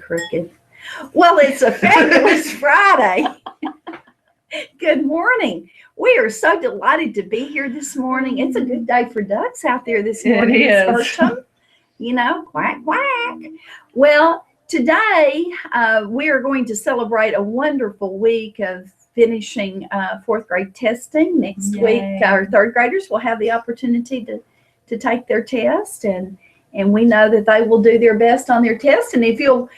crooked. Well, it's a fabulous Friday. Good morning. We are so delighted to be here this morning. It's a good day for ducks out there this morning. It is. Bertram. You know, quack, quack. Well, today we are going to celebrate a wonderful week of finishing fourth grade testing. Next week, our third graders will have the opportunity to take their test, and we know that they will do their best on their test. And if you'll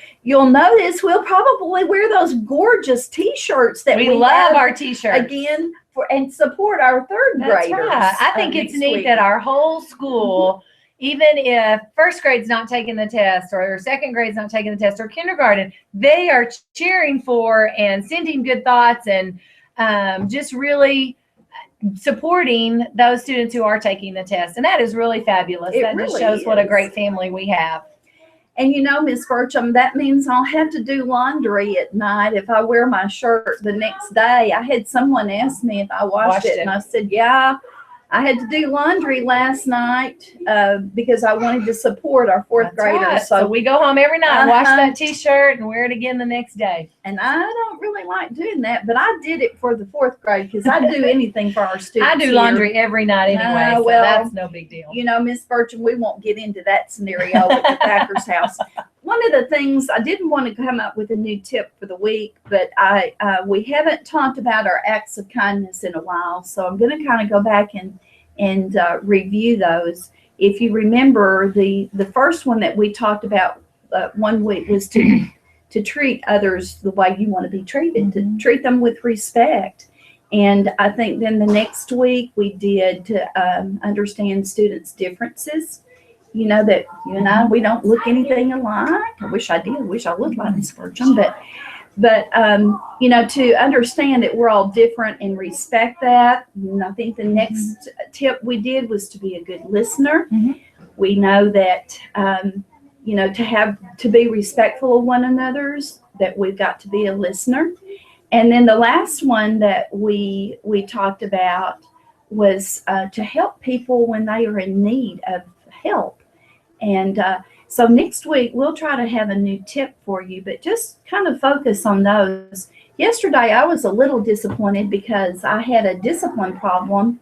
notice, we'll probably wear those gorgeous T-shirts that we love our T-shirts again and support our third graders. Right. I think it's neat that our whole school, even if first grade's not taking the test or second grade's not taking the test or kindergarten, they are cheering for and sending good thoughts and just really supporting those students who are taking the test. And that is really fabulous. That really just shows what a great family we have. And you know, Miss Bertram, that means I'll have to do laundry at night if I wear my shirt the next day. I had someone ask me if I washed it, and I said, yeah. I had to do laundry last night because I wanted to support our fourth graders. Right. So we go home every night, wash that T-shirt, and wear it again the next day. And I don't really like doing that, but I did it for the fourth grade because I do anything for our students. I do laundry every night anyway, so that's no big deal. You know, Miss Bertram, we won't get into that scenario at the Packers house. One of the things, I didn't want to come up with a new tip for the week, but we haven't talked about our acts of kindness in a while, so I'm going to kind of go back and review those. If you remember, the first one that we talked about one week was to treat others the way you want to be treated, to treat them with respect. And I think then the next week we did to understand students' differences. You know that you and I, we don't look anything alike. I wish I did. I wish I looked like Miss Bertram, but you know, to understand that we're all different and respect that. And I think the next tip we did was to be a good listener. We know that you know, to be respectful of one another's, that we've got to be a listener. And then the last one that we talked about was to help people when they are in need of help. And so next week we'll try to have a new tip for you, but just kind of focus on those. Yesterday I was a little disappointed because I had a discipline problem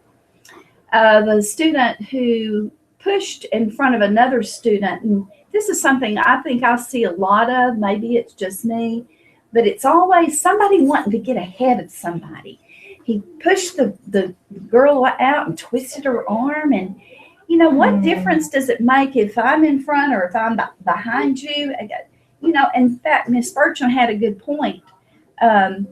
of a student who pushed in front of another student. And this is something I think I see a lot of. Maybe it's just me, but it's always somebody wanting to get ahead of somebody. He pushed the girl out and twisted her arm, and you know, what difference does it make if I'm in front or if I'm behind you? You know, in fact, Miss Bertram had a good point. I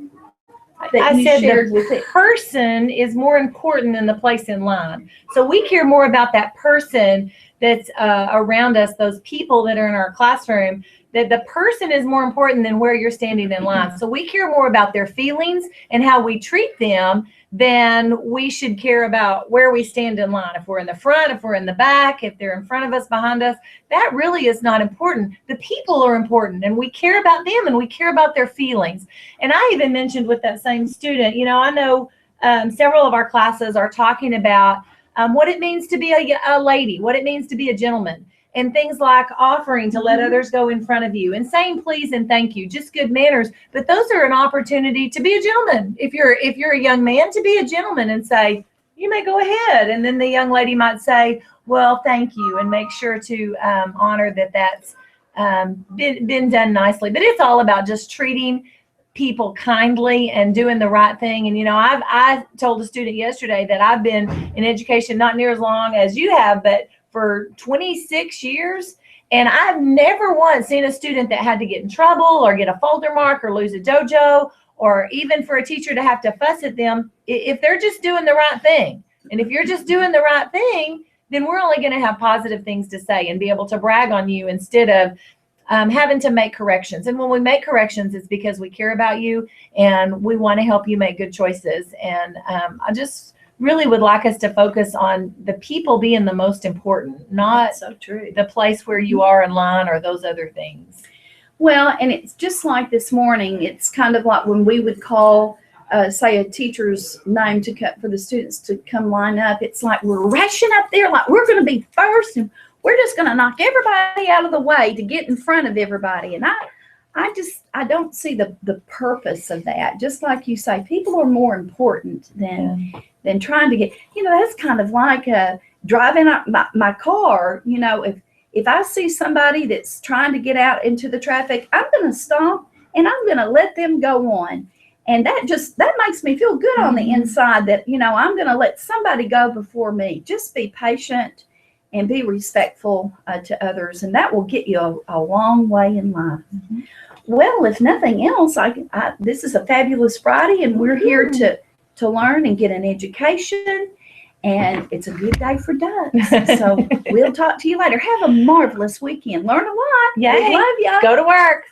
said the person is more important than the place in line. So we care more about that person that's around us, those people that are in our classroom, that the person is more important than where you're standing in line. So we care more about their feelings and how we treat them than we should care about where we stand in line. If we're in the front, if we're in the back, if they're in front of us, behind us, that really is not important. The people are important, and we care about them and we care about their feelings. And I even mentioned with that same student, you know, I know several of our classes are talking about what it means to be a lady, what it means to be a gentleman, and things like offering to let others go in front of you and saying please and thank you, just good manners. But those are an opportunity to be a gentleman. If you're a young man, to be a gentleman and say, you may go ahead. And then the young lady might say, well, thank you, and make sure to honor that that's been done nicely. But it's all about just treating people kindly and doing the right thing. And you know, I told a student yesterday that I've been in education not near as long as you have, but for 26 years, and I've never once seen a student that had to get in trouble or get a folder mark or lose a dojo, or even for a teacher to have to fuss at them if they're just doing the right thing. And if you're just doing the right thing, then we're only going to have positive things to say and be able to brag on you instead of having to make corrections. And when we make corrections, it's because we care about you and we want to help you make good choices. And I just really would like us to focus on the people being the most important, not the place where you are in line or those other things. Well, and it's just like this morning, it's kind of like when we would call, say, a teacher's name to cut for the students to come line up. It's like we're rushing up there like we're going to be first, and we're just going to knock everybody out of the way to get in front of everybody. And I don't see the purpose of that. Just like you say, people are more important than trying to get, that's kind of like driving up my car. If I see somebody that's trying to get out into the traffic, I'm going to stop and I'm going to let them go on. And that makes me feel good on the inside that, I'm going to let somebody go before me. Just be patient and be respectful to others. And that will get you a long way in life. Mm-hmm. Well, if nothing else, this is a fabulous Friday, and we're here to learn and get an education, and it's a good day for ducks. So we'll talk to you later. Have a marvelous weekend. Learn a lot. Yay. We love you. Go to work.